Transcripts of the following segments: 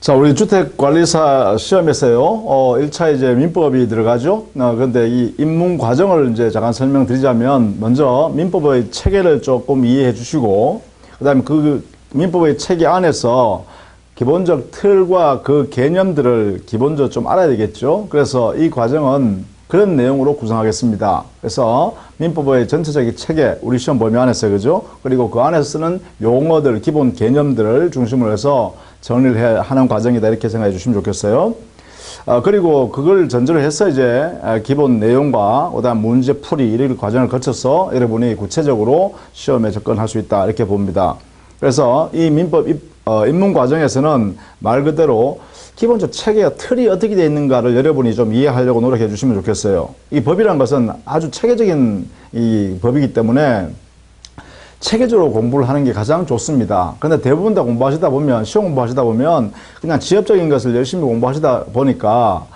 자, 우리 주택관리사 시험에서요, 1차 이제 민법이 들어가죠. 근데 이 입문 과정을 이제 잠깐 설명드리자면, 먼저 민법의 체계를 조금 이해해 주시고, 그 다음에 그 민법의 체계 안에서 기본적 틀과 그 개념들을 기본적으로 좀 알아야 되겠죠. 그래서 이 과정은 그런 내용으로 구성하겠습니다. 그래서 민법의 전체적인 체계, 우리 시험 범위 안에서, 그죠? 그리고 그 안에서 쓰는 용어들, 기본 개념들을 중심으로 해서 정리를 하는 과정이다. 이렇게 생각해 주시면 좋겠어요. 그리고 그걸 전제로 해서 이제 기본 내용과 그다음 문제 풀이 이런 과정을 거쳐서 여러분이 구체적으로 시험에 접근할 수 있다. 이렇게 봅니다. 그래서 이 민법 입문 과정에서는 말 그대로 기본적 체계와 틀이 어떻게 되어 있는가를 여러분이 좀 이해하려고 노력해 주시면 좋겠어요. 이 법이란 것은 아주 체계적인 이 법이기 때문에 체계적으로 공부를 하는 게 가장 좋습니다. 그런데 대부분 다 공부하시다 보면, 시험 공부하시다 보면 그냥 지엽적인 것을 열심히 공부하시다 보니까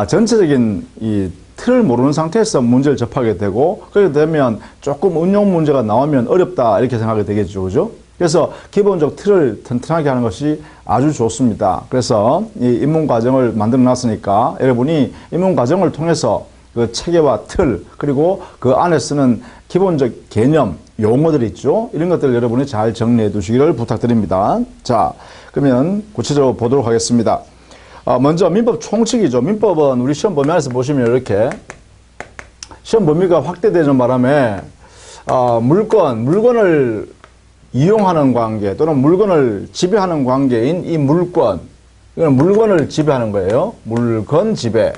전체적인 이 틀을 모르는 상태에서 문제를 접하게 되고, 그렇게 되면 조금 응용 문제가 나오면 어렵다 이렇게 생각이 되겠죠. 그죠? 그래서 기본적 틀을 튼튼하게 하는 것이 아주 좋습니다. 그래서 이 입문 과정을 만들어 놨으니까 여러분이 입문 과정을 통해서 그 체계와 틀, 그리고 그 안에 쓰는 기본적 개념, 용어들 있죠. 이런 것들을 여러분이 잘 정리해 두시기를 부탁드립니다. 자, 그러면 구체적으로 보도록 하겠습니다. 먼저 민법 총칙이죠. 민법은 우리 시험 범위 안에서 보시면 이렇게 시험 범위가 확대되는 바람에 물건을 이용하는 관계 또는 물건을 지배하는 관계인 이 물건, 이건 물건을 지배하는 거예요. 물건 지배.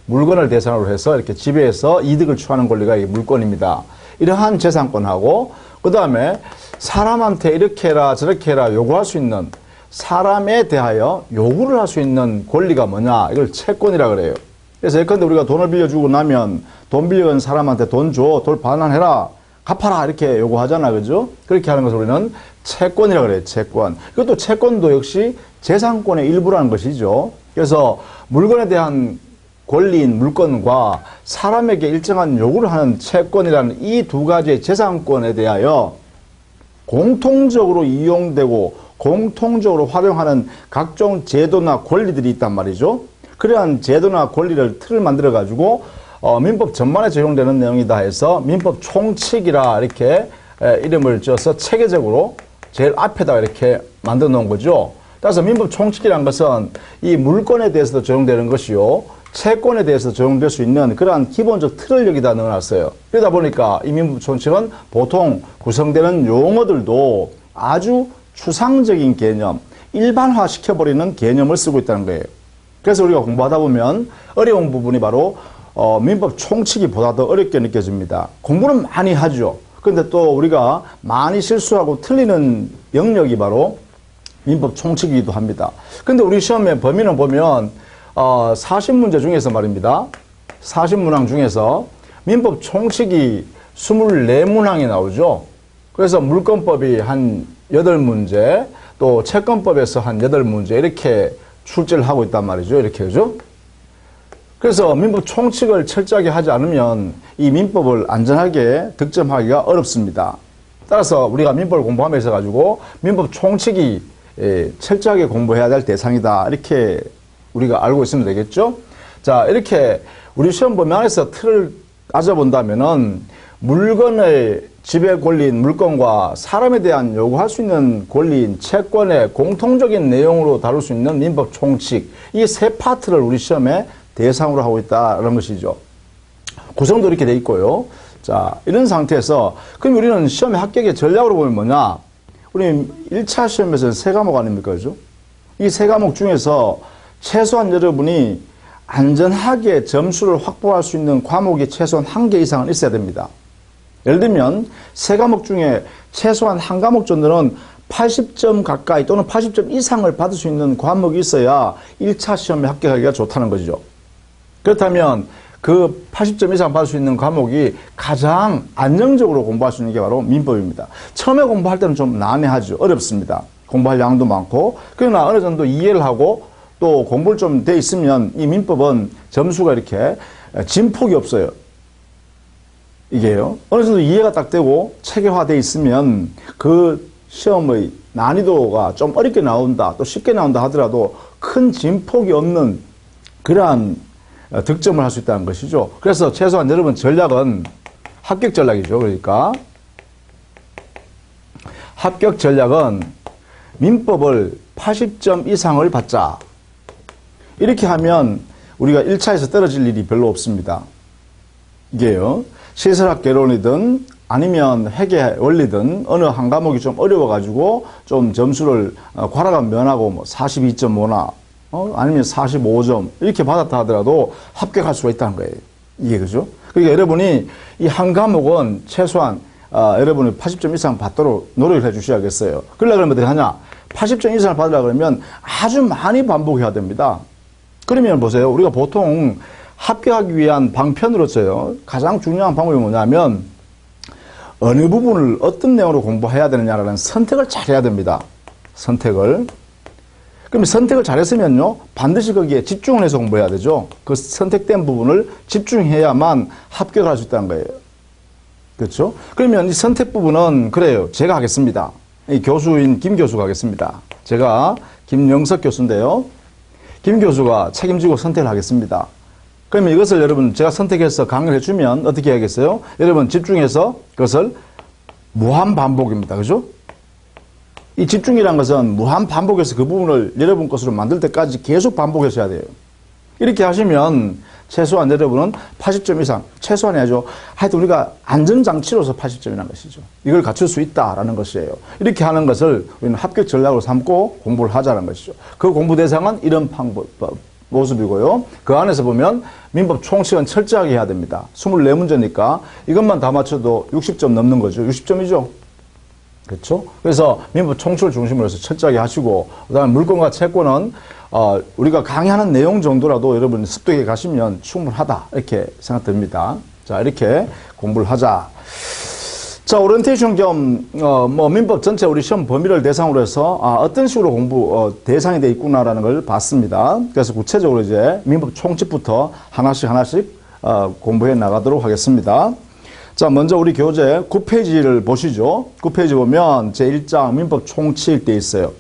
물건을 대상으로 해서 이렇게 지배해서 이득을 취하는 권리가 이 물건입니다. 이러한 재산권하고, 그 다음에 사람한테 이렇게 해라 저렇게 해라 요구할 수 있는, 사람에 대하여 요구를 할 수 있는 권리가 뭐냐, 이걸 채권이라 그래요. 그래서 예컨대 우리가 돈을 빌려주고 나면 돈 빌려준 사람한테 돈 줘, 돈 반환해라, 갚아라 이렇게 요구하잖아, 그죠? 그렇게 하는 것을 우리는 채권이라 그래요. 채권. 이것도 채권도 역시 재산권의 일부라는 것이죠. 그래서 물건에 대한 권리인 물건과 사람에게 일정한 요구를 하는 채권이라는 이 두 가지의 재산권에 대하여 공통적으로 이용되고 공통적으로 활용하는 각종 제도나 권리들이 있단 말이죠. 그러한 제도나 권리를 틀을 만들어 가지고 민법 전반에 적용되는 내용이다 해서 민법 총칙이라 이렇게 이름을 지어서 체계적으로 제일 앞에다가 이렇게 만들어 놓은 거죠. 따라서 민법 총칙이라는 것은 이 물건에 대해서도 적용되는 것이요, 채권에 대해서 적용될 수 있는 그러한 기본적 틀을 여기다 넣어놨어요. 그러다 보니까 이 민법 총칙은 보통 구성되는 용어들도 아주 추상적인 개념, 일반화 시켜버리는 개념을 쓰고 있다는 거예요. 그래서 우리가 공부하다 보면 어려운 부분이 바로 민법 총칙이 보다 더 어렵게 느껴집니다. 공부는 많이 하죠. 그런데 또 우리가 많이 실수하고 틀리는 영역이 바로 민법 총칙이기도 합니다. 근데 우리 시험의 범위는 보면 40문제 중에서 말입니다. 40문항 중에서 민법 총칙이 24문항이 나오죠. 그래서 물권법이 한 8문제, 또 채권법에서 한 8문제 이렇게 출제를 하고 있단 말이죠. 이렇게, 그죠? 그래서 민법 총칙을 철저하게 하지 않으면 이 민법을 안전하게 득점하기가 어렵습니다. 따라서 우리가 민법을 공부하면서 가지고 민법 총칙이 철저하게 공부해야 될 대상이다. 이렇게 우리가 알고 있으면 되겠죠? 자, 이렇게 우리 시험 범위 안에서 틀을 따져본다면은 물건의 지배 권리인 물건과 사람에 대한 요구할 수 있는 권리인 채권의 공통적인 내용으로 다룰 수 있는 민법 총칙, 이 세 파트를 우리 시험에 대상으로 하고 있다는 것이죠. 구성도 이렇게 돼 있고요. 자, 이런 상태에서 그럼 우리는 시험의 합격의 전략으로 보면 뭐냐? 우리 1차 시험에서는 3과목 아닙니까? 그죠? 이 3과목 중에서 최소한 여러분이 안전하게 점수를 확보할 수 있는 과목이 최소한 1개 이상은 있어야 됩니다. 예를 들면 3과목 중에 최소한 1과목 정도는 80점 가까이 또는 80점 이상을 받을 수 있는 과목이 있어야 1차 시험에 합격하기가 좋다는 거죠. 그렇다면 그 80점 이상 받을 수 있는 과목이 가장 안정적으로 공부할 수 있는 게 바로 민법입니다. 처음에 공부할 때는 좀 난해하죠. 어렵습니다. 공부할 양도 많고. 그러나 어느 정도 이해를 하고 또 공부를 좀 돼 있으면 이 민법은 점수가 이렇게 진폭이 없어요. 이게요. 어느 정도 이해가 딱 되고 체계화돼 있으면 그 시험의 난이도가 좀 어렵게 나온다, 또 쉽게 나온다 하더라도 큰 진폭이 없는 그러한 득점을 할 수 있다는 것이죠. 그래서 최소한 여러분 전략은 합격 전략이죠. 그러니까 합격 전략은 민법을 80점 이상을 받자. 이렇게 하면 우리가 1차에서 떨어질 일이 별로 없습니다. 이게요. 시설학 개론이든 아니면 회계 원리든 어느 한 과목이 좀 어려워가지고 좀 점수를 과락은 면하고 뭐 42.5나 아니면 45점 이렇게 받았다 하더라도 합격할 수가 있다는 거예요. 이게 그죠? 그러니까 여러분이 이 한 과목은 최소한 여러분이 80점 이상 받도록 노력을 해 주셔야겠어요. 그러려고 그러면 어떻게 하냐? 80점 이상을 받으려고 그러면 아주 많이 반복해야 됩니다. 그러면 보세요. 우리가 보통 합격하기 위한 방편으로서요. 가장 중요한 방법이 뭐냐면 어느 부분을 어떤 내용으로 공부해야 되느냐라는 선택을 잘 해야 됩니다. 선택을. 그럼 선택을 잘했으면요. 반드시 거기에 집중을 해서 공부해야 되죠. 그 선택된 부분을 집중해야만 합격을 할 수 있다는 거예요. 그렇죠? 그러면 이 선택 부분은 그래요. 제가 하겠습니다. 이 교수인 김 교수가 하겠습니다. 제가 김영석 교수인데요. 김 교수가 책임지고 선택을 하겠습니다. 그러면 이것을 여러분 제가 선택해서 강의를 해주면 어떻게 해야겠어요? 여러분 집중해서 그것을 무한 반복입니다. 그죠? 이 집중이라는 것은 무한 반복해서 그 부분을 여러분 것으로 만들 때까지 계속 반복하셔야 돼요. 이렇게 하시면 최소한 여러분은 80점 이상, 최소한 해야죠. 하여튼 우리가 안전장치로서 80점이라는 것이죠. 이걸 갖출 수 있다라는 것이에요. 이렇게 하는 것을 우리는 합격 전략으로 삼고 공부를 하자는 것이죠. 그 공부 대상은 이런 모습이고요. 그 안에서 보면 민법 총칙은 철저하게 해야 됩니다. 24문제니까 이것만 다 맞춰도 60점 넘는 거죠. 60점이죠. 그렇죠? 그래서 민법 총칙을 중심으로 해서 철저하게 하시고 그다음에 물권과 채권은 우리가 강의하는 내용 정도라도 여러분 습득해 가시면 충분하다 이렇게 생각됩니다. 자, 이렇게 공부를 하자. 자, 오리엔테이션 겸 민법 전체 우리 시험 범위를 대상으로 해서 어떤 식으로 공부 대상이 돼 있구나라는 걸 봤습니다. 그래서 구체적으로 이제 민법 총칙부터 하나씩 공부해 나가도록 하겠습니다. 자, 먼저 우리 교재 9페이지를 보시죠. 9페이지 보면 제1장 민법 총칙 돼 있어요.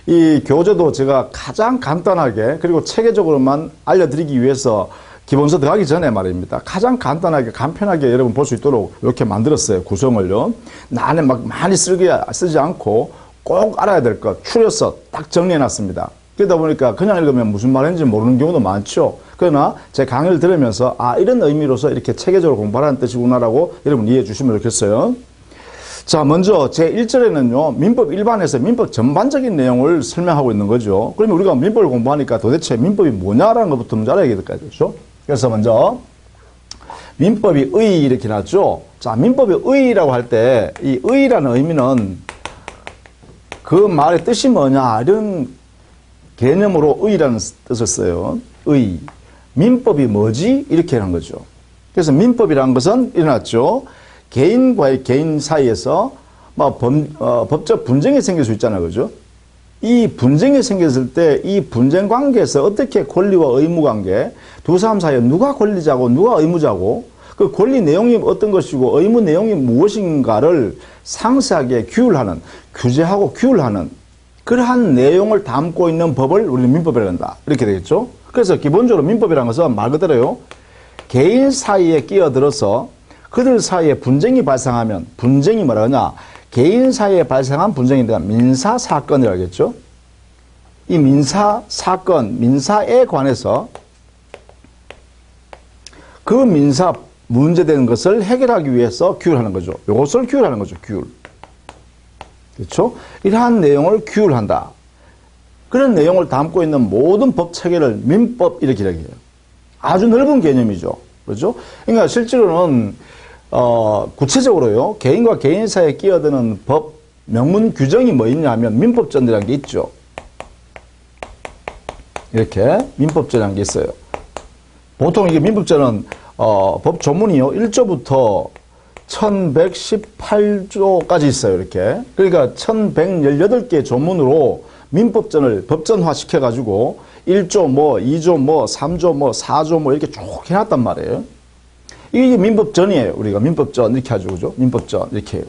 이 교재도 제가 가장 간단하게 그리고 체계적으로만 알려드리기 위해서 기본서 들어가기 전에 말입니다. 가장 간단하게 간편하게 여러분 볼 수 있도록 이렇게 만들었어요. 구성을요. 안에 막 많이 쓰지 않고 꼭 알아야 될 것 추려서 딱 정리해놨습니다. 그러다 보니까 그냥 읽으면 무슨 말인지 모르는 경우도 많죠. 그러나 제 강의를 들으면서 이런 의미로서 이렇게 체계적으로 공부하라는 뜻이구나라고 여러분 이해해 주시면 좋겠어요. 자, 먼저 제1절에는요, 민법 일반에서 민법 전반적인 내용을 설명하고 있는 거죠. 그러면 우리가 민법을 공부하니까 도대체 민법이 뭐냐라는 것부터 먼저 알아야 되겠죠. 그래서 먼저 민법이 의 이렇게 나왔죠. 자, 민법이 의라고 할 때 이 의라는 의미는 그 말의 뜻이 뭐냐 이런 개념으로 의라는 뜻을 써요. 의. 민법이 뭐지? 이렇게 하는 거죠. 그래서 민법이라는 것은 일어났죠. 개인과의 개인 사이에서 법적 분쟁이 생길 수 있잖아요. 그죠? 이 분쟁이 생겼을 때 이 분쟁 관계에서 어떻게 권리와 의무 관계, 두 사람 사이에 누가 권리자고 누가 의무자고 그 권리 내용이 어떤 것이고 의무 내용이 무엇인가를 상세하게 규율하는, 규제하고 규율하는 그러한 내용을 담고 있는 법을 우리는 민법이라고 한다. 이렇게 되겠죠? 그래서 기본적으로 민법이라는 것은 말 그대로요. 개인 사이에 끼어들어서 그들 사이에 분쟁이 발생하면 분쟁이 뭐라 하냐? 개인 사이에 발생한 분쟁에 대한 민사사건이라고 하겠죠? 이 민사사건, 민사에 관해서 그 민사 문제되는 것을 해결하기 위해서 규율하는 거죠. 이것을 규율하는 거죠. 규율. 그렇죠? 이러한 내용을 규율한다. 그런 내용을 담고 있는 모든 법 체계를 민법 이렇게 해요. 아주 넓은 개념이죠. 그렇죠? 그러니까 실제로는 구체적으로요. 개인과 개인 사이에 끼어드는 법 명문 규정이 뭐 있냐면 민법전이라는 게 있죠. 이렇게 민법전이라는 게 있어요. 보통 이게 민법전은 법 조문이요. 1조부터 1118조까지 있어요. 이렇게. 그러니까 1118개 조문으로 민법전을 법전화 시켜가지고 1조 2조 3조 4조 이렇게 쭉 해놨단 말이에요. 이게 민법전이에요. 우리가 민법전 이렇게 하죠. 그죠? 민법전 이렇게 해요.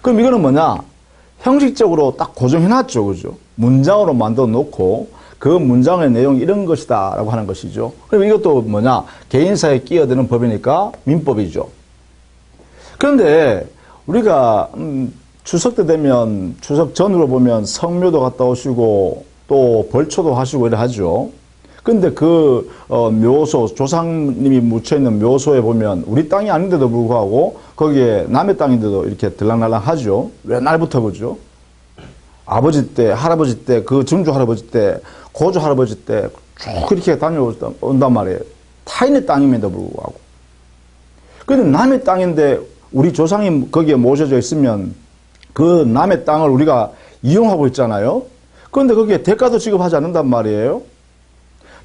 그럼 이거는 뭐냐? 형식적으로 딱 고정해놨죠. 그죠? 문장으로 만들어 놓고 그 문장의 내용이 이런 것이다 라고 하는 것이죠. 그럼 이것도 뭐냐? 개인사에 끼어드는 법이니까 민법이죠. 그런데 우리가 추석 때 되면 추석 전으로 보면 성묘도 갔다 오시고 또 벌초도 하시고 이래 하죠. 근데 그 묘소, 조상님이 묻혀있는 묘소에 보면 우리 땅이 아닌데도 불구하고 거기에 남의 땅인데도 이렇게 들락날락 하죠. 왜 날부터 그죠? 아버지 때, 할아버지 때, 그 증조 할아버지 때, 고조 할아버지 때 쭉 이렇게 다녀온단 말이에요. 타인의 땅임에도 불구하고. 근데 남의 땅인데 우리 조상이 거기에 모셔져 있으면 그 남의 땅을 우리가 이용하고 있잖아요. 그런데 거기에 대가도 지급하지 않는단 말이에요.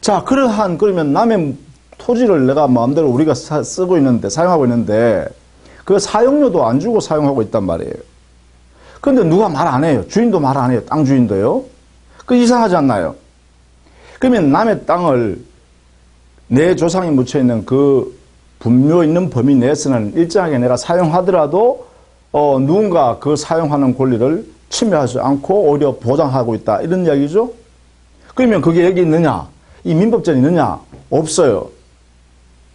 자, 그러면 남의 토지를 내가 마음대로 우리가 쓰고 있는데, 사용하고 있는데, 그 사용료도 안 주고 사용하고 있단 말이에요. 근데 누가 말 안 해요. 주인도 말 안 해요. 땅 주인도요. 그 이상하지 않나요? 그러면 남의 땅을 내 조상이 묻혀있는 그 분묘 있는 범위 내에서는 일정하게 내가 사용하더라도, 누군가 그 사용하는 권리를 침해하지 않고 오히려 보장하고 있다. 이런 이야기죠? 그러면 그게 여기 있느냐? 이 민법전이 있느냐? 없어요.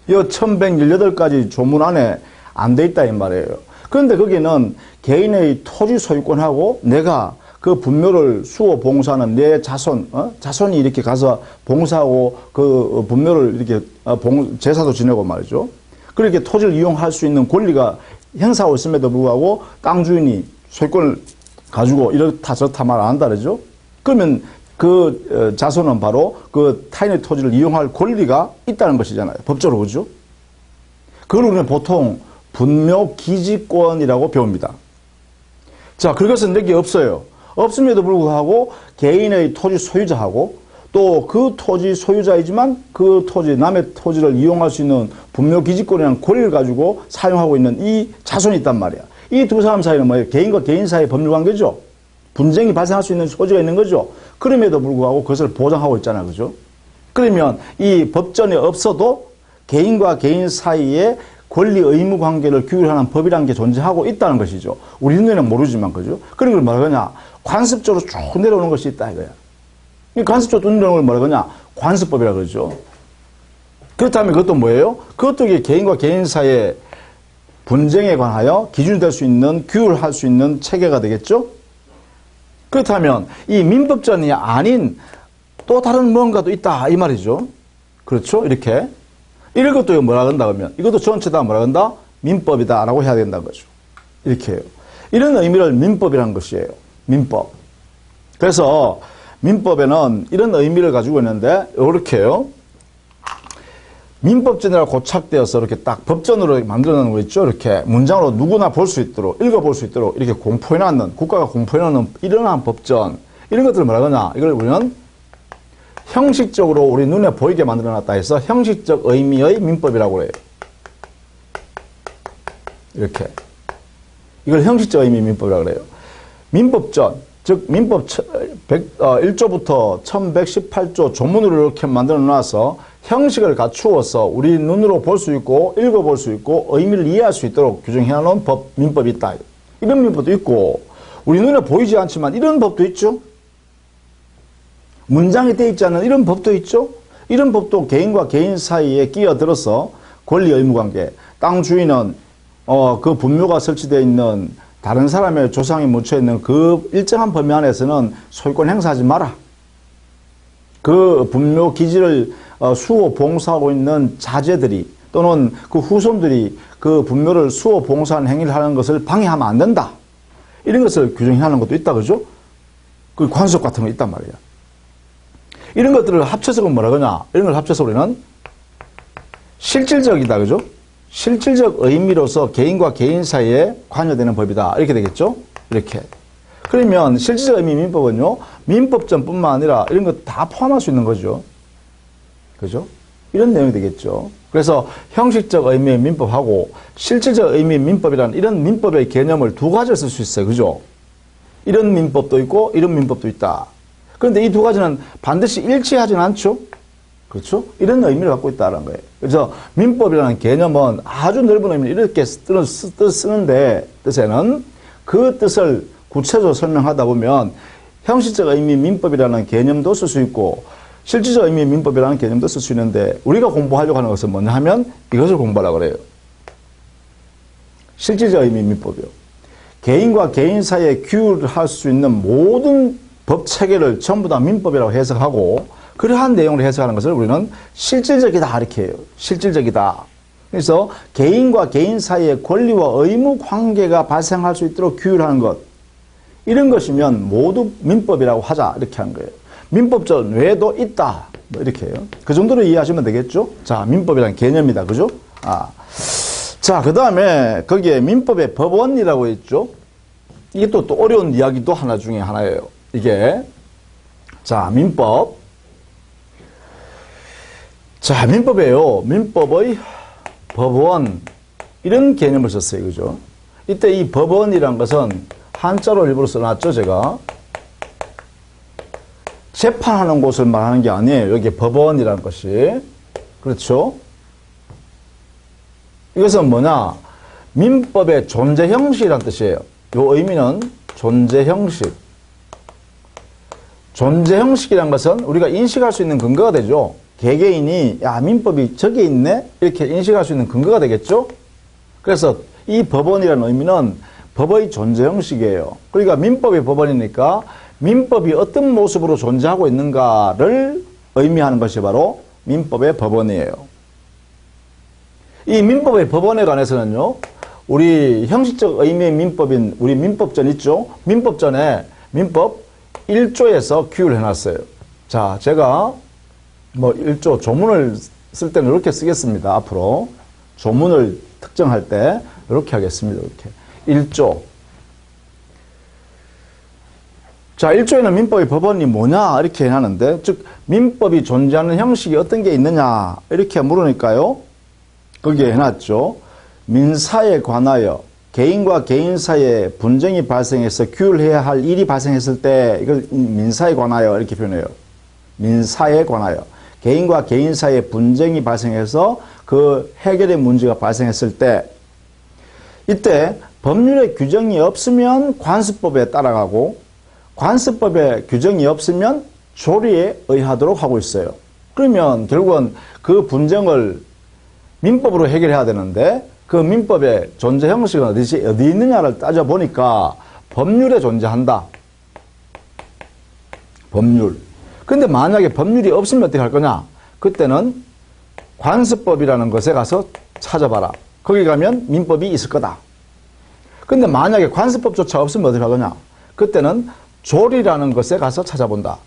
이 1118가지 조문 안에 안 돼 있다 이 말이에요. 그런데 거기는 개인의 토지 소유권하고 내가 그 분묘를 수호 봉사하는 내 자손이 이렇게 가서 봉사하고 그 분묘를 이렇게 제사도 지내고 말이죠. 그렇게 토지를 이용할 수 있는 권리가 행사하고 있음에도 불구하고 땅 주인이 소유권을 가지고 이렇다 저렇다 말 안 한다 그러죠. 그러면 그 자손은 바로 그 타인의 토지를 이용할 권리가 있다는 것이잖아요. 법적으로 그죠? 그걸 우리는 보통 분묘기지권이라고 배웁니다. 자, 그것은 여기 없어요. 없음에도 불구하고 개인의 토지 소유자하고 또 그 토지 소유자이지만 그 토지, 남의 토지를 이용할 수 있는 분묘기지권이라는 권리를 가지고 사용하고 있는 이 자손이 있단 말이야. 이 두 사람 사이는 뭐예요? 개인과 개인 사이의 법률관계죠. 분쟁이 발생할 수 있는 소지가 있는 거죠. 그럼에도 불구하고 그것을 보장하고 있잖아요. 그죠? 그러면 이 법전에 없어도 개인과 개인 사이에 권리 의무 관계를 규율하는 법이라는 게 존재하고 있다는 것이죠. 우리 눈에는 모르지만, 그죠? 그런 걸 뭐라 그러냐? 관습적으로 쭉 내려오는 것이 있다 이거야. 이 관습적으로 내려오는 걸 뭐라 그러냐? 관습법이라 그러죠. 그렇다면 그것도 뭐예요? 그것도 이게 개인과 개인 사이의 분쟁에 관하여 기준이 될 수 있는, 규율할 수 있는 체계가 되겠죠? 그렇다면 이 민법전이 아닌 또 다른 뭔가도 있다 이 말이죠. 그렇죠? 이렇게. 이런 것도 뭐라 그런다 그러면 이것도 전체 다 뭐라 그런다? 민법이다 라고 해야 된다는 거죠. 이렇게 해요. 이런 의미를 민법이라는 것이에요. 민법. 그래서 민법에는 이런 의미를 가지고 있는데 이렇게 해요. 민법전이라고 고착되어서 이렇게 딱 법전으로 만들어 놓은 거 있죠. 이렇게 문장으로 누구나 볼 수 있도록, 읽어볼 수 있도록 이렇게 공포해 놨는, 국가가 공포해 놓는 이러한 법전, 이런 것들을 뭐라 그러냐. 이걸 우리는 형식적으로 우리 눈에 보이게 만들어 놨다 해서 형식적 의미의 민법이라고 해요. 이렇게. 이걸 형식적 의미 민법이라고 그래요. 민법전, 즉 민법 1조부터 1118조 조문으로 이렇게 만들어 놔서 형식을 갖추어서 우리 눈으로 볼 수 있고 읽어볼 수 있고 의미를 이해할 수 있도록 규정해 놓은 법, 민법이 있다. 이런 민법도 있고 우리 눈에 보이지 않지만 이런 법도 있죠. 문장이 되어 있지 않은 이런 법도 있죠. 이런 법도 개인과 개인 사이에 끼어들어서 권리 의무 관계, 땅 주인은 그 분묘가 설치되어 있는 다른 사람의 조상이 묻혀 있는 그 일정한 범위 안에서는 소유권 행사하지 마라. 그 분묘 기지를 수호 봉사하고 있는 자제들이 또는 그 후손들이 그 분묘를 수호 봉사하는 행위를 하는 것을 방해하면 안 된다. 이런 것을 규정하는 것도 있다. 그죠? 그 관습 같은 거 있단 말이야. 이런 것들을 합쳐서 뭐라 그러냐? 이런 걸 합쳐서 우리는 실질적이다. 그죠? 실질적 의미로서 개인과 개인 사이에 관여되는 법이다. 이렇게 되겠죠? 이렇게. 그러면 실질적 의미 민법은요, 민법전뿐만 아니라 이런 것 다 포함할 수 있는 거죠. 그죠? 이런 내용이 되겠죠. 그래서 형식적 의미의 민법하고 실질적 의미의 민법이라는 이런 민법의 개념을 두 가지를 쓸 수 있어요. 그죠? 이런 민법도 있고 이런 민법도 있다. 그런데 이 두 가지는 반드시 일치하지는 않죠. 그렇죠? 이런 의미를 갖고 있다는 거예요. 그래서 민법이라는 개념은 아주 넓은 의미를 이렇게 쓰는데 뜻에는 그 뜻을 구체적으로 설명하다 보면 형식적 의미 민법이라는 개념도 쓸 수 있고 실질적 의미 민법이라는 개념도 쓸 수 있는데 우리가 공부하려고 하는 것은 뭐냐 하면 이것을 공부하려고 그래요. 실질적 의미 민법이요. 개인과 개인 사이에 규율할 수 있는 모든 법 체계를 전부 다 민법이라고 해석하고 그러한 내용을 해석하는 것을 우리는 실질적이다 이렇게 해요. 실질적이다. 그래서 개인과 개인 사이에 권리와 의무 관계가 발생할 수 있도록 규율하는 것 이런 것이면 모두 민법이라고 하자 이렇게 하는 거예요. 민법적 외에도 있다 뭐 이렇게 해요. 그 정도로 이해하시면 되겠죠. 자, 민법이라는 개념이다. 그죠? 자, 그 다음에 거기에 민법의 법원이라고 있죠. 이게 또 어려운 이야기도 하나 중에 하나예요. 이게 자, 민법. 자, 민법이에요. 민법의 법원 이런 개념을 썼어요. 그죠? 이때 이 법원이란 것은 한자로 일부러 써놨죠. 제가 재판하는 곳을 말하는 게 아니에요. 여기 법원이라는 것이. 그렇죠? 이것은 뭐냐? 민법의 존재 형식이라는 뜻이에요. 이 의미는 존재 형식. 존재 형식이란 것은 우리가 인식할 수 있는 근거가 되죠. 개개인이 야, 민법이 저기 있네? 이렇게 인식할 수 있는 근거가 되겠죠? 그래서 이 법원이라는 의미는 법의 존재 형식이에요. 그러니까 민법이 법원이니까 민법이 어떤 모습으로 존재하고 있는가를 의미하는 것이 바로 민법의 법원이에요. 이 민법의 법원에 관해서는요, 우리 형식적 의미의 민법인 우리 민법전 있죠? 민법전에 민법 1조에서 규율을 해놨어요. 자, 제가 뭐 1조 조문을 쓸 때는 이렇게 쓰겠습니다. 앞으로 조문을 특정할 때 이렇게 하겠습니다. 이렇게 1조. 자, 1조에는 민법의 법원이 뭐냐 이렇게 해놨는데, 즉 민법이 존재하는 형식이 어떤 게 있느냐 이렇게 물으니까요, 거기에 해놨죠. 민사에 관하여 개인과 개인 사이에 분쟁이 발생해서 규율해야 할 일이 발생했을 때 이걸 민사에 관하여 이렇게 표현해요. 민사에 관하여 개인과 개인 사이에 분쟁이 발생해서 그 해결의 문제가 발생했을 때 이때 법률의 규정이 없으면 관습법에 따라가고 관습법에 규정이 없으면 조리에 의하도록 하고 있어요. 그러면 결국은 그 분쟁을 민법으로 해결해야 되는데 그 민법의 존재 형식은 어디 있느냐를 따져보니까 법률에 존재한다. 법률. 근데 만약에 법률이 없으면 어떻게 할 거냐? 그때는 관습법이라는 것에 가서 찾아봐라. 거기 가면 민법이 있을 거다. 근데 만약에 관습법조차 없으면 어떻게 할 거냐? 그때는 조리라는 것에 가서 찾아본다.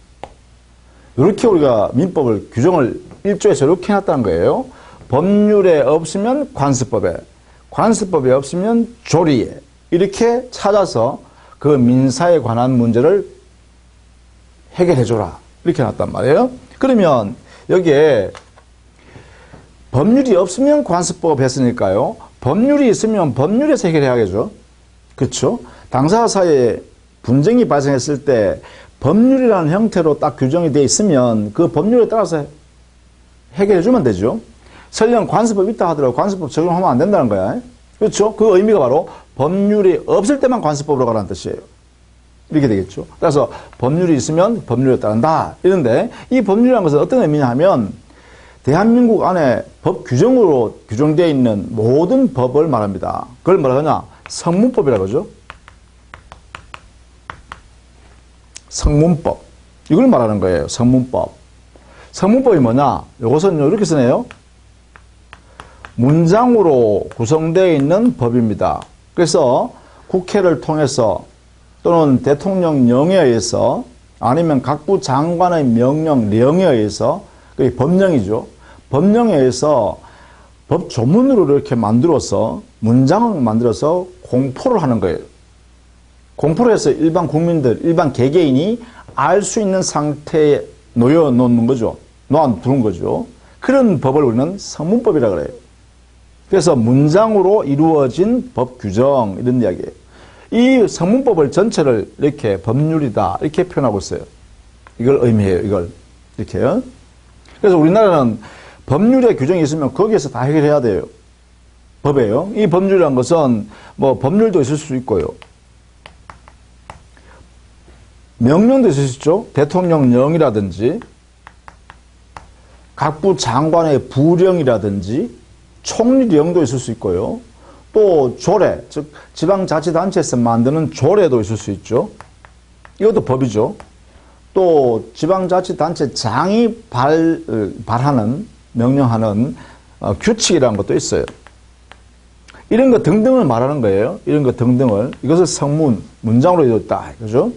이렇게 우리가 민법을 규정을 1조에서 이렇게 해놨다는 거예요. 법률에 없으면 관습법에, 관습법에 없으면 조리에 이렇게 찾아서 그 민사에 관한 문제를 해결해줘라. 이렇게 해놨단 말이에요. 그러면 여기에 법률이 없으면 관습법 했으니까요. 법률이 있으면 법률에서 해결해야겠죠. 그렇죠? 당사자 사이에 분쟁이 발생했을 때 법률이라는 형태로 딱 규정이 되어 있으면 그 법률에 따라서 해결해주면 되죠. 설령 관습법 있다 하더라도 관습법 적용하면 안 된다는 거야. 그렇죠? 그 의미가 바로 법률이 없을 때만 관습법으로 가라는 뜻이에요. 이렇게 되겠죠. 그래서 법률이 있으면 법률에 따른다. 이런데 이 법률이라는 것은 어떤 의미냐 하면 대한민국 안에 법 규정으로 규정되어 있는 모든 법을 말합니다. 그걸 뭐라 하냐? 성문법이라고 하죠. 성문법. 이걸 말하는 거예요. 성문법. 성문법이 뭐냐? 이것은 이렇게 쓰네요. 문장으로 구성되어 있는 법입니다. 그래서 국회를 통해서 또는 대통령령에 의해서 아니면 각부 장관의 명령령에 의해서 그게 법령이죠. 법령에 의해서 법 조문으로 이렇게 만들어서 문장을 만들어서 공포를 하는 거예요. 공포를 해서 일반 국민들, 일반 개개인이 알 수 있는 상태에 놓여놓는 거죠. 놓아두는 거죠. 그런 법을 우리는 성문법이라 그래요. 그래서 문장으로 이루어진 법 규정 이런 이야기예요. 이 성문법을 전체를 이렇게 법률이다 이렇게 표현하고 있어요. 이걸 의미해요. 이걸 이렇게요. 그래서 우리나라는 법률의 규정이 있으면 거기에서 다 해결해야 돼요. 법이에요. 이 법률이라는 것은 뭐 법률도 있을 수 있고요. 명령도 있을 수 있죠. 대통령령이라든지 각부 장관의 부령이라든지 총리령도 있을 수 있고요. 또 조례, 즉 지방자치단체에서 만드는 조례도 있을 수 있죠. 이것도 법이죠. 또 지방자치단체장이 발하는, 명령하는 규칙이라는 것도 있어요. 이런 것 등등을 말하는 거예요. 이런 것 등등을. 이것을 성문, 문장으로 이뤘다. 그죠?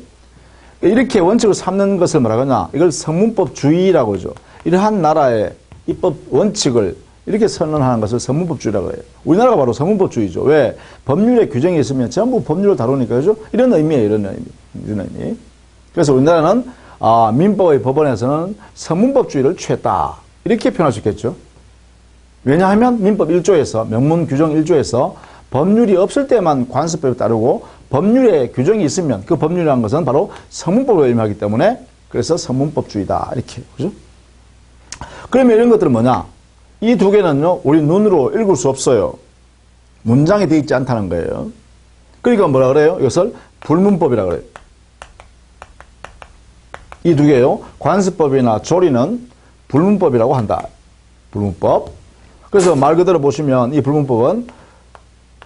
이렇게 원칙을 삼는 것을 뭐라고하냐. 이걸 성문법주의라고 하죠. 이러한 나라의 입법 원칙을 이렇게 선언하는 것을 성문법주의라고 해요. 우리나라가 바로 성문법주의죠. 왜? 법률에 규정이 있으면 전부 법률을 다루니까, 그죠? 이런 의미예요. 이런 의미. 그래서 우리나라는, 민법의 법원에서는 성문법주의를 취했다. 이렇게 표현할 수 있겠죠. 왜냐하면 민법 1조에서, 명문 규정 1조에서 법률이 없을 때만 관습법을 따르고 법률에 규정이 있으면 그 법률이라는 것은 바로 성문법을 의미하기 때문에 그래서 성문법주의다. 이렇게. 그죠? 그러면 이런 것들은 뭐냐? 이 두 개는요, 우리 눈으로 읽을 수 없어요. 문장이 되어 있지 않다는 거예요. 그러니까 뭐라 그래요? 이것을 불문법이라 그래요. 이 두 개요. 관습법이나 조리는 불문법이라고 한다. 불문법. 그래서 말 그대로 보시면 이 불문법은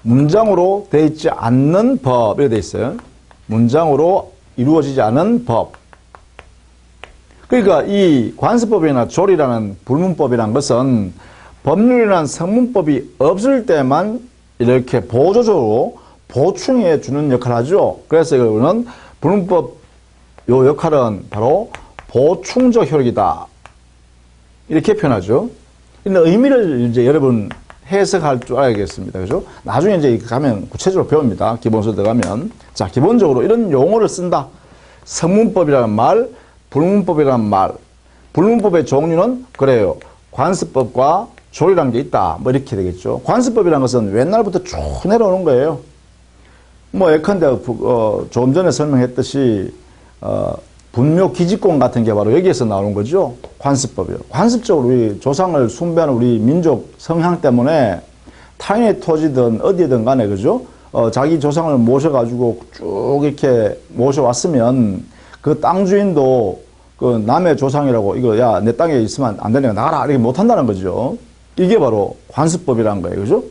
문장으로 되어 있지 않는 법, 이렇게 되어 있어요. 문장으로 이루어지지 않은 법. 그러니까 이 관습법이나 조리라는 불문법이라는 것은 법률이라는 성문법이 없을 때만 이렇게 보조적으로 보충해 주는 역할을 하죠. 그래서 이거는 불문법 요 역할은 바로 보충적 효력이다. 이렇게 표현하죠. 근데 의미를 이제 여러분 해석할 줄 알아야겠습니다. 그죠? 나중에 이제 가면 구체적으로 배웁니다. 기본서 들어가면. 자, 기본적으로 이런 용어를 쓴다. 성문법이라는 말, 불문법이라는 말. 불문법의 종류는 그래요. 관습법과 조리라는 게 있다. 뭐 이렇게 되겠죠. 관습법이라는 것은 옛날부터 쭉 내려오는 거예요. 뭐 예컨대 조금 전에 설명했듯이 분묘 기지권 같은 게 바로 여기에서 나오는 거죠. 관습법이요. 관습적으로 우리 조상을 숭배하는 우리 민족 성향 때문에 타인의 토지든 어디든 간에 그죠? 자기 조상을 모셔가지고 쭉 이렇게 모셔왔으면 그 땅 주인도 그 남의 조상이라고 이거 야 내 땅에 있으면 안 되니까 나가라 이렇게 못한다는 거죠. 이게 바로 관습법이라는 거예요. 그죠?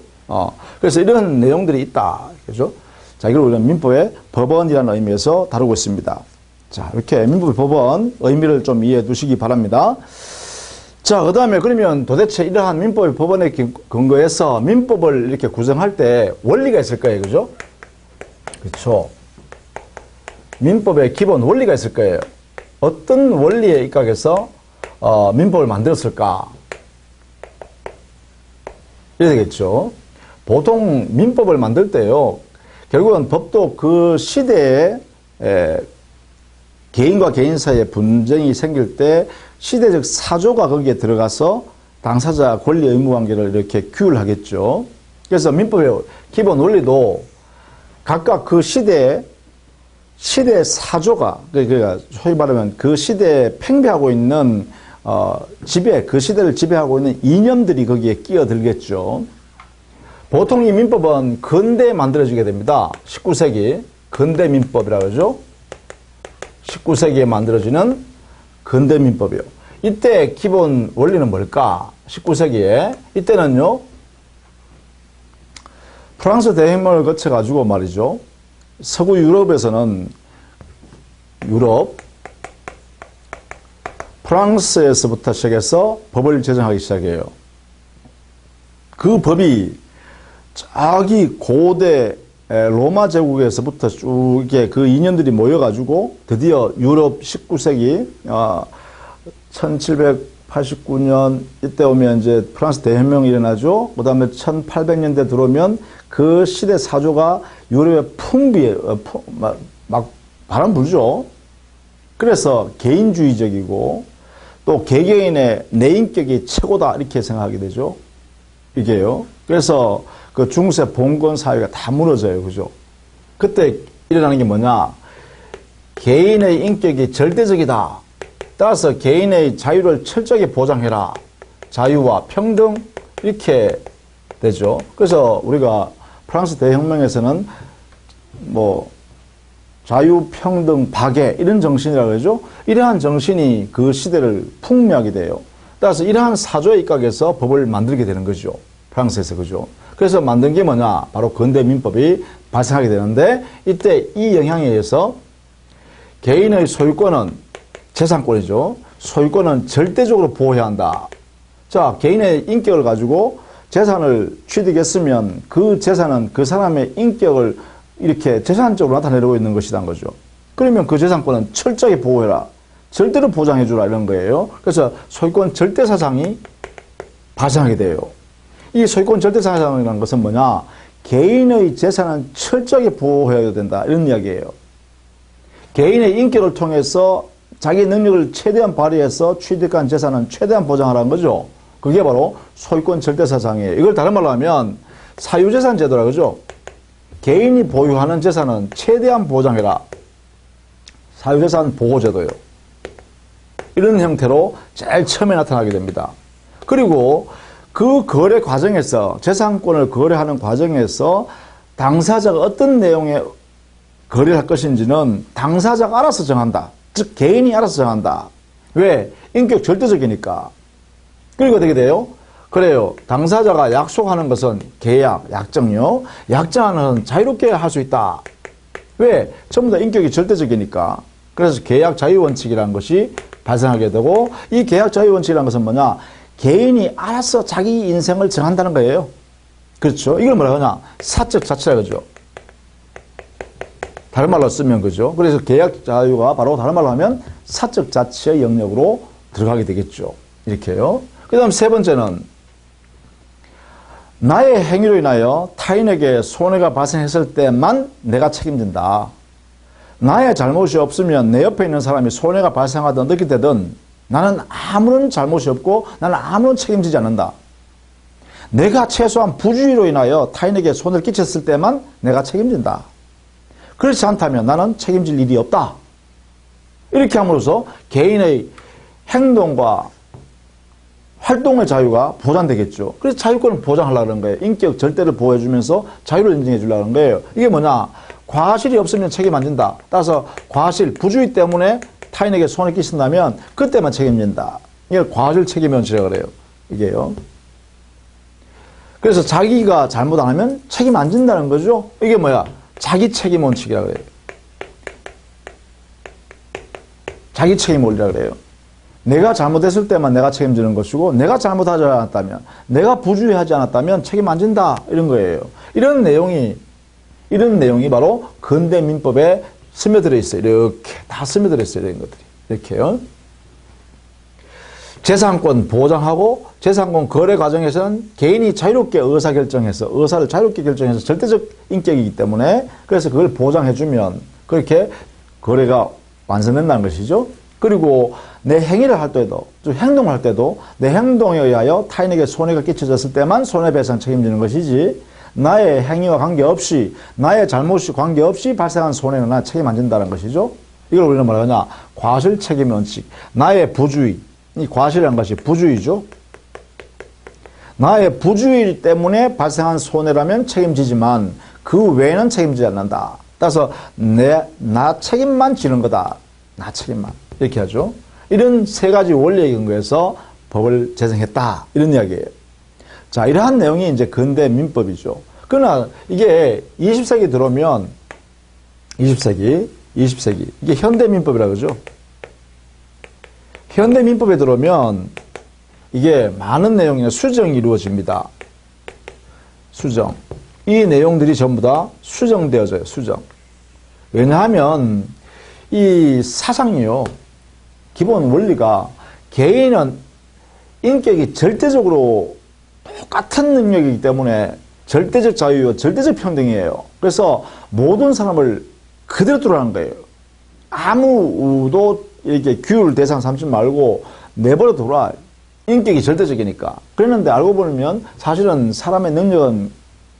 그래서 이런 내용들이 있다. 그죠? 자, 이걸 우리는 민법의 법원이라는 의미에서 다루고 있습니다. 자, 이렇게 민법의 법원 의미를 좀 이해해 두시기 바랍니다. 자, 그 다음에 그러면 도대체 이러한 민법의 법원에 근거해서 민법을 이렇게 구성할 때 원리가 있을 거예요. 그죠? 그렇죠. 민법의 기본 원리가 있을 거예요. 어떤 원리에 입각해서 민법을 만들었을까? 이래 되겠죠. 보통 민법을 만들 때요. 결국은 법도 그 시대에 개인과 개인 사이에 분쟁이 생길 때 시대적 사조가 거기에 들어가서 당사자 권리 의무 관계를 이렇게 규율하겠죠. 그래서 민법의 기본 원리도 각각 그 시대의 사조가, 그러니까 소위 말하면 그 시대에 팽배하고 있는 그 시대를 지배하고 있는 이념들이 거기에 끼어들겠죠. 보통 이 민법은 근대에 만들어지게 됩니다. 19세기 근대 민법이라고 하죠. 19세기에 만들어지는 근대 민법이요. 이때 기본 원리는 뭘까? 19세기에 이때는요. 프랑스 대혁명을 거쳐가지고 말이죠. 서구 유럽에서는 프랑스에서부터 시작해서 법을 제정하기 시작해요. 그 법이 저기 고대 로마 제국에서부터 쭉 이렇게 그 인연들이 모여가지고 드디어 유럽 19세기 1789년 이때 오면 이제 프랑스 대혁명이 일어나죠. 그 다음에 1800년대 들어오면 그 시대 사조가 유럽의 풍비에 막 바람 불죠. 그래서 개인주의적이고 또 개개인의 내 인격이 최고다 이렇게 생각하게 되죠. 이게요. 그래서 그 중세 봉건 사회가 다 무너져요. 그죠? 그때 일어나는 게 뭐냐? 개인의 인격이 절대적이다. 따라서 개인의 자유를 철저하게 보장해라. 자유와 평등 이렇게 되죠. 그래서 우리가 프랑스 대혁명에서는 뭐 자유평등 박애 이런 정신이라고 그러죠. 이러한 정신이 그 시대를 풍미하게 돼요. 따라서 이러한 사조의 입각에서 법을 만들게 되는 거죠. 프랑스에서 그죠. 그래서 만든 게 뭐냐? 바로 근대 민법이 발생하게 되는데 이때 이 영향에 의해서 개인의 소유권은 재산권이죠. 소유권은 절대적으로 보호해야 한다. 자, 개인의 인격을 가지고 재산을 취득했으면 그 재산은 그 사람의 인격을 이렇게 재산적으로 나타내고 있는 것이란 거죠. 그러면 그 재산권은 철저하게 보호해라. 절대로 보장해주라 이런 거예요. 그래서 소유권 절대사상이 발생하게 돼요. 이 소유권 절대사상이라는 것은 뭐냐? 개인의 재산은 철저하게 보호해야 된다 이런 이야기예요. 개인의 인격을 통해서 자기 능력을 최대한 발휘해서 취득한 재산은 최대한 보장하라는 거죠. 그게 바로 소유권 절대사상이에요. 이걸 다른 말로 하면 사유재산 제도라 그죠? 개인이 보유하는 재산은 최대한 보장해라. 사유재산 보호제도요. 이런 형태로 제일 처음에 나타나게 됩니다. 그리고 그 거래 과정에서 재산권을 거래하는 과정에서 당사자가 어떤 내용의 거래를 할 것인지는 당사자가 알아서 정한다. 즉 개인이 알아서 정한다. 왜? 인격 절대적이니까. 그리고 어떻게 돼요? 그래요. 당사자가 약속하는 것은 계약, 약정요. 약정하는 자유롭게 할 수 있다. 왜? 전부 다 인격이 절대적이니까. 그래서 계약 자유원칙이라는 것이 발생하게 되고 이 계약 자유원칙이라는 것은 뭐냐? 개인이 알아서 자기 인생을 정한다는 거예요. 그렇죠? 이걸 뭐라 하냐? 사적 자치라 그죠? 다른 말로 쓰면 그죠? 그래서 계약 자유가 바로 다른 말로 하면 사적 자치의 영역으로 들어가게 되겠죠. 이렇게요. 그 다음 세 번째는 나의 행위로 인하여 타인에게 손해가 발생했을 때만 내가 책임진다. 나의 잘못이 없으면 내 옆에 있는 사람이 손해가 발생하든 어떻게 되든 나는 아무런 잘못이 없고 나는 아무런 책임지지 않는다. 내가 최소한 부주의로 인하여 타인에게 손을 끼쳤을 때만 내가 책임진다. 그렇지 않다면 나는 책임질 일이 없다. 이렇게 함으로써 개인의 행동과 활동의 자유가 보장되겠죠. 그래서 자유권을 보장하려는 거예요. 인격 절대를 보호해주면서 자유를 인정해 주려는 거예요. 이게 뭐냐? 과실이 없으면 책임 안 진다. 따라서 과실, 부주의 때문에 타인에게 손을 끼친다면 그때만 책임진다. 이걸 과실 책임 원칙이라고 그래요. 이게요. 그래서 자기가 잘못 안 하면 책임 안 진다는 거죠. 이게 뭐야? 자기 책임 원칙이라고 그래요. 자기 책임 원리라고 그래요. 내가 잘못했을 때만 내가 책임지는 것이고 내가 잘못하지 않았다면 내가 부주의하지 않았다면 책임 안 진다 이런 거예요. 이런 내용이 바로 근대 민법에 스며들어 있어요. 이렇게 다 스며들어 있어요. 이런 것들이 이렇게요. 재산권 보장하고 재산권 거래 과정에서는 개인이 자유롭게 의사를 자유롭게 결정해서 절대적 인격이기 때문에 그래서 그걸 보장해주면 그렇게 거래가 완성된다는 것이죠. 그리고 내 행위를 할 때도, 행동을 할 때도 내 행동에 의하여 타인에게 손해가 끼쳐졌을 때만 손해배상 책임지는 것이지 나의 행위와 관계없이 나의 잘못이 관계없이 발생한 손해는 나 책임 안 진다는 것이죠. 이걸 우리는 뭐라 하냐? 과실 책임 원칙. 나의 부주의. 이 과실이라는 것이 부주의죠. 나의 부주의 때문에 발생한 손해라면 책임지지만 그 외에는 책임지지 않는다. 따라서 나 책임만 지는 거다. 나 책임만. 이렇게 하죠. 이런 세 가지 원리에 근거해서 법을 제정했다. 이런 이야기예요. 자, 이러한 내용이 이제 근대 민법이죠. 그러나 이게 20세기 들어오면 20세기 이게 현대 민법이라 그러죠. 현대 민법에 들어오면 이게 많은 내용이 수정이 이루어집니다. 수정. 이 내용들이 전부 다 수정되어져요. 수정. 왜냐하면 이 사상이요. 기본 원리가 개인은 인격이 절대적으로 똑같은 능력이기 때문에 절대적 자유와 절대적 평등이에요. 그래서 모든 사람을 그대로 두라는 거예요. 아무도 이렇게 규율 대상 삼지 말고 내버려 둬라. 인격이 절대적이니까. 그랬는데 알고 보면 사실은 사람의 능력은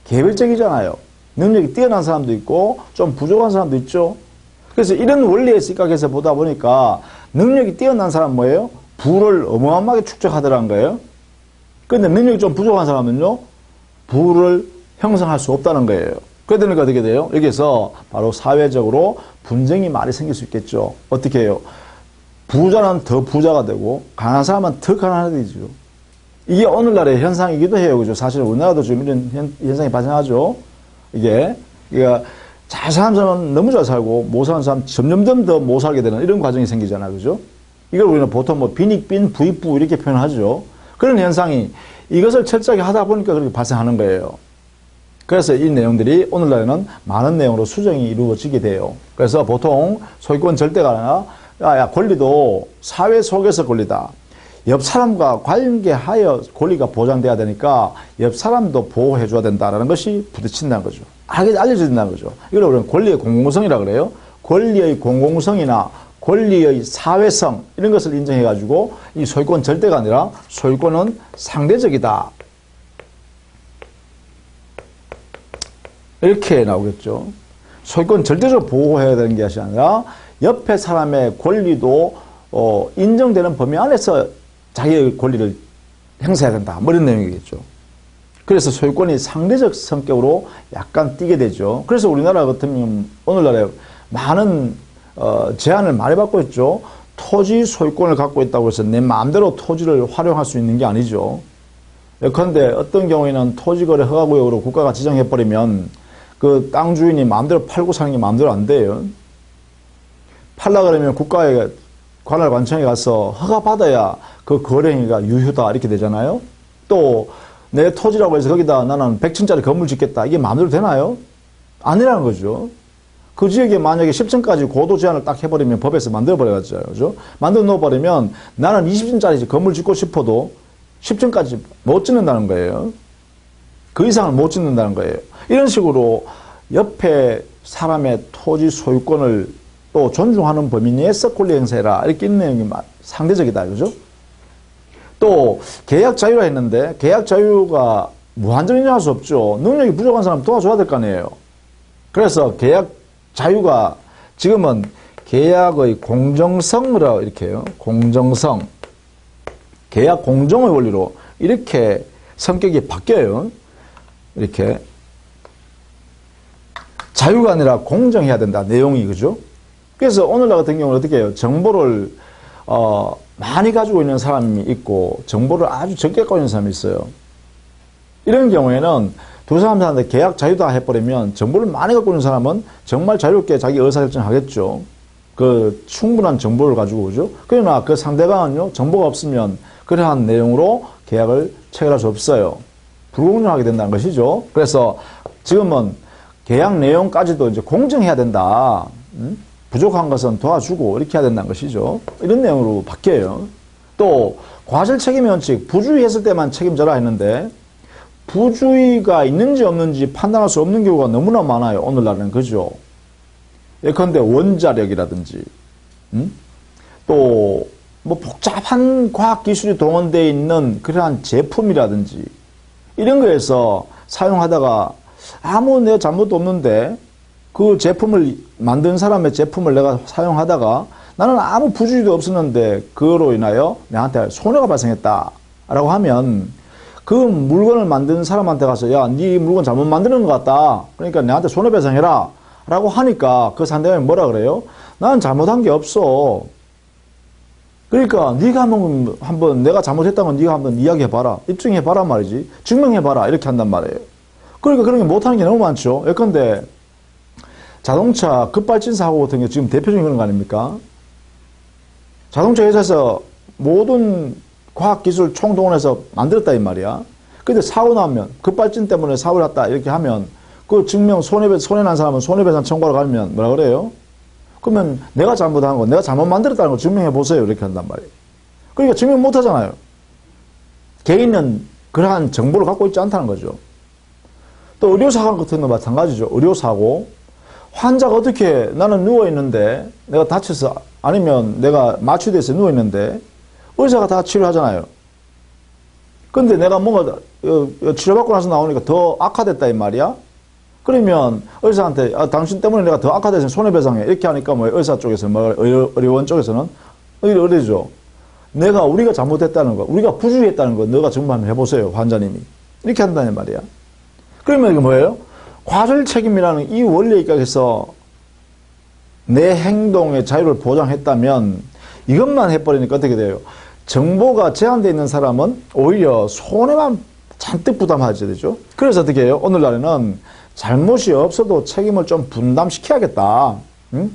개별적이잖아요. 능력이 뛰어난 사람도 있고 좀 부족한 사람도 있죠. 그래서 이런 원리의 시각에서 보다 보니까 능력이 뛰어난 사람은 뭐예요? 부를 어마어마하게 축적하더라는 거예요. 그런데 능력이 좀 부족한 사람은요, 부를 형성할 수 없다는 거예요. 그러니까 어떻게 돼요? 여기서 바로 사회적으로 분쟁이 많이 생길 수 있겠죠. 어떻게 해요? 부자는 더 부자가 되고 가난한 사람은 더 가난해지죠. 이게 오늘날의 현상이기도 해요. 그죠? 사실 우리나라도 지금 이런 현상이 발생하죠. 이게 잘 사는 사람은 너무 잘 살고 못 사는 사람 점점점 더 못 살게 되는 이런 과정이 생기잖아요. 그죠? 이걸 우리는 보통 뭐 빈익빈 부익부 이렇게 표현하죠. 그런 현상이 이것을 철저하게 하다 보니까 그렇게 발생하는 거예요. 그래서 이 내용들이 오늘날에는 많은 내용으로 수정이 이루어지게 돼요. 그래서 보통 소유권 절대가 아니라 권리도 사회 속에서 권리다. 옆 사람과 관계하여 권리가 보장돼야 되니까 옆 사람도 보호해줘야 된다는 것이 부딪힌다는 거죠. 알려진다는 거죠. 이걸 우리는 권리의 공공성이라고 그래요. 권리의 공공성이나 권리의 사회성 이런 것을 인정해가지고 이 소유권 절대가 아니라 소유권은 상대적이다. 이렇게 나오겠죠. 소유권 절대적으로 보호해야 되는 것이 아니라 옆에 사람의 권리도 인정되는 범위 안에서 자기의 권리를 행사해야 된다. 뭐 이런 내용이겠죠. 그래서 소유권이 상대적 성격으로 약간 띄게 되죠. 그래서 우리나라 같으면 오늘날에 많은 제한을 많이 받고 있죠. 토지 소유권을 갖고 있다고 해서 내 마음대로 토지를 활용할 수 있는 게 아니죠. 예컨대 어떤 경우에는 토지거래 허가구역으로 국가가 지정해버리면 그 땅 주인이 마음대로 팔고 사는 게 마음대로 안 돼요. 팔라 그러면 국가에 관할관청에 가서 허가 받아야 그 거래행위가 유효다 이렇게 되잖아요. 또 내 토지라고 해서 거기다 나는 100층짜리 건물 짓겠다. 이게 마음대로 되나요? 아니라는 거죠. 그 지역에 만약에 10층까지 고도 제한을 딱 해버리면 법에서 만들어버려가지고, 그죠? 만들어 놓아버리면 나는 20층짜리 건물 짓고 싶어도 10층까지 못 짓는다는 거예요. 그 이상을 못 짓는다는 거예요. 이런 식으로 옆에 사람의 토지 소유권을 또 존중하는 범위 내에서 권리 행사해라. 이렇게 있는 내용이 상대적이다. 그죠? 또 계약 자유라 했는데 계약 자유가 무한정이냐 할 수 없죠. 능력이 부족한 사람 도와줘야 될 거 아니에요. 그래서 계약 자유가 지금은 계약의 공정성으로 이렇게 해요. 공정성. 계약 공정의 원리로 이렇게 성격이 바뀌어요. 이렇게. 자유가 아니라 공정해야 된다. 내용이. 그죠? 그래서 오늘날 같은 경우는 어떻게 해요? 정보를, 많이 가지고 있는 사람이 있고, 정보를 아주 적게 갖고 있는 사람이 있어요. 이런 경우에는 두 사람한테 계약 자유다 해버리면 정보를 많이 갖고 있는 사람은 정말 자유롭게 자기 의사결정을 하겠죠. 그 충분한 정보를 가지고 오죠. 그러나 그 상대방은요, 정보가 없으면 그러한 내용으로 계약을 체결할 수 없어요. 불공정하게 된다는 것이죠. 그래서 지금은 계약 내용까지도 이제 공정해야 된다. 부족한 것은 도와주고 이렇게 해야 된다는 것이죠. 이런 내용으로 바뀌어요. 또 과실 책임의 원칙, 부주의했을 때만 책임져라 했는데 부주의가 있는지 없는지 판단할 수 없는 경우가 너무나 많아요. 오늘날은. 그죠? 예컨대 원자력이라든지 또 뭐 복잡한 과학기술이 동원되어 있는 그러한 제품이라든지 이런 거에서 사용하다가 아무 내 잘못도 없는데 그 제품을 만든 사람의 제품을 내가 사용하다가 나는 아무 부주의도 없었는데 그로 인하여 내한테 손해가 발생했다 라고 하면 그 물건을 만든 사람한테 가서 야, 네 물건 잘못 만드는 것 같다. 그러니까 내한테 손해배상해라 라고 하니까 그 상대방이 뭐라 그래요? 나는 잘못한 게 없어. 그러니까 네가 한번 내가 잘못했다면 네가 한번 이야기해봐라. 입증해봐라 말이지. 증명해봐라. 이렇게 한단 말이에요. 그러니까 그런 게 못하는 게 너무 많죠. 예컨대 자동차 급발진 사고 같은 게 지금 대표적인 그런 거 아닙니까? 자동차 회사에서 모든 과학기술 총동원해서 만들었다 이 말이야. 근데 사고 나면 급발진 때문에 사고를 했다 이렇게 하면 그 증명 손해난 사람은 손해배상 청구하러 가면 뭐라 그래요? 그러면 내가 잘못한 거, 내가 잘못 만들었다는 거 증명해 보세요. 이렇게 한단 말이에요. 그러니까 증명 못 하잖아요. 개인은 그러한 정보를 갖고 있지 않다는 거죠. 또 의료사고 같은 거 마찬가지죠. 의료사고. 환자가 어떻게 나는 누워있는데 내가 다쳐서 아니면 내가 마취돼서 누워있는데 의사가 다 치료하잖아요. 근데 내가 뭔가 치료받고 나서 나오니까 더 악화됐다 이 말이야. 그러면 의사한테 당신 때문에 내가 더 악화돼서 손해배상해 이렇게 하니까 뭐 의사 쪽에서 뭐 의료원 쪽에서는 의뢰죠. 우리가 잘못했다는 거, 우리가 부주의했다는 거 너가 정말 한번 해보세요 환자님이 이렇게 한다는 말이야. 그러면 이게 뭐예요? 과실 책임이라는 이 원리에 입각해서 내 행동의 자유를 보장했다면 이것만 해버리니까 어떻게 돼요? 정보가 제한되어 있는 사람은 오히려 손해만 잔뜩 부담하게 되죠. 그래서 어떻게 해요? 오늘날에는 잘못이 없어도 책임을 좀 분담시켜야겠다. 응?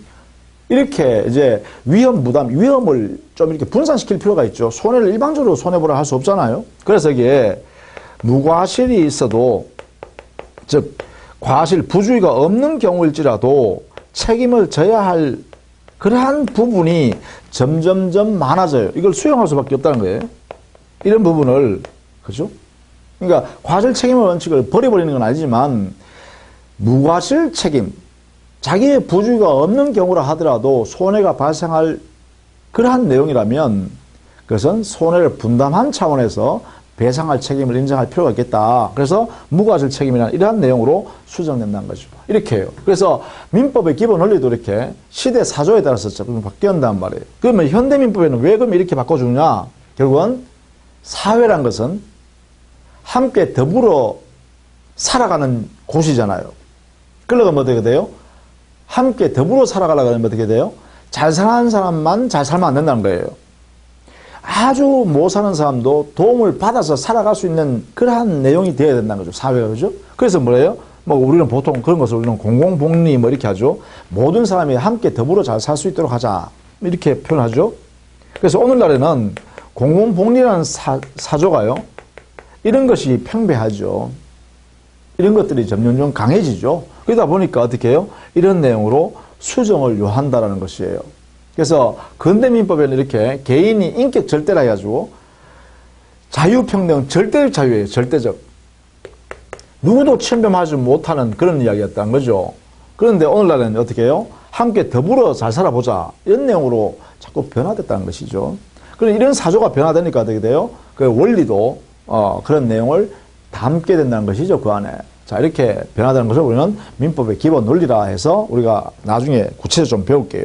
이렇게 이제 위험을 좀 이렇게 분산시킬 필요가 있죠. 손해를 일방적으로 손해보라 할 수 없잖아요. 그래서 이게 무과실이 있어도, 즉 과실, 부주의가 없는 경우일지라도 책임을 져야 할 그러한 부분이 점점점 많아져요. 이걸 수용할 수밖에 없다는 거예요. 이런 부분을, 그죠? 그러니까 과실 책임의 원칙을 버려버리는 건 아니지만 무과실 책임, 자기의 부주의가 없는 경우라 하더라도 손해가 발생할 그러한 내용이라면 그것은 손해를 분담한 차원에서 배상할 책임을 인정할 필요가 있겠다. 그래서 무과실 책임이라는 이러한 내용으로 수정된다는 거죠. 이렇게 해요. 그래서 민법의 기본 원리도 이렇게 시대 사조에 따라서 조금 바뀌었단 말이에요. 그러면 현대민법에는 왜 그럼 이렇게 바꿔주냐? 결국은 사회란 것은 함께 더불어 살아가는 곳이잖아요. 그러면 어떻게 돼요? 함께 더불어 살아가려고 하면 어떻게 돼요? 잘 사는 사람만 잘 살면 안 된다는 거예요. 아주 못 사는 사람도 도움을 받아서 살아갈 수 있는 그러한 내용이 되어야 된다는 거죠. 사회가. 그죠? 그래서 뭐래요? 뭐 우리는 보통 그런 것을 우리는 공공복리 뭐 이렇게 하죠. 모든 사람이 함께 더불어 잘 살 수 있도록 하자. 이렇게 표현하죠. 그래서 오늘날에는 공공복리라는 사조가요. 이런 것이 팽배하죠. 이런 것들이 점점 강해지죠. 그러다 보니까 어떻게 해요? 이런 내용으로 수정을 요한다라는 것이에요. 그래서 근대민법에는 이렇게 개인이 인격 절대라 해가지고 자유평등 절대적 자유예요. 절대적. 누구도 침범하지 못하는 그런 이야기였다는 거죠. 그런데 오늘날에는 어떻게 해요? 함께 더불어 잘 살아보자. 이런 내용으로 자꾸 변화됐다는 것이죠. 그럼 이런 사조가 변화되니까 어떻게 돼요? 그 원리도 그런 내용을 담게 된다는 것이죠. 그 안에. 자, 이렇게 변화되는 것을 우리는 민법의 기본 논리라 해서 우리가 나중에 구체적으로 좀 배울게요.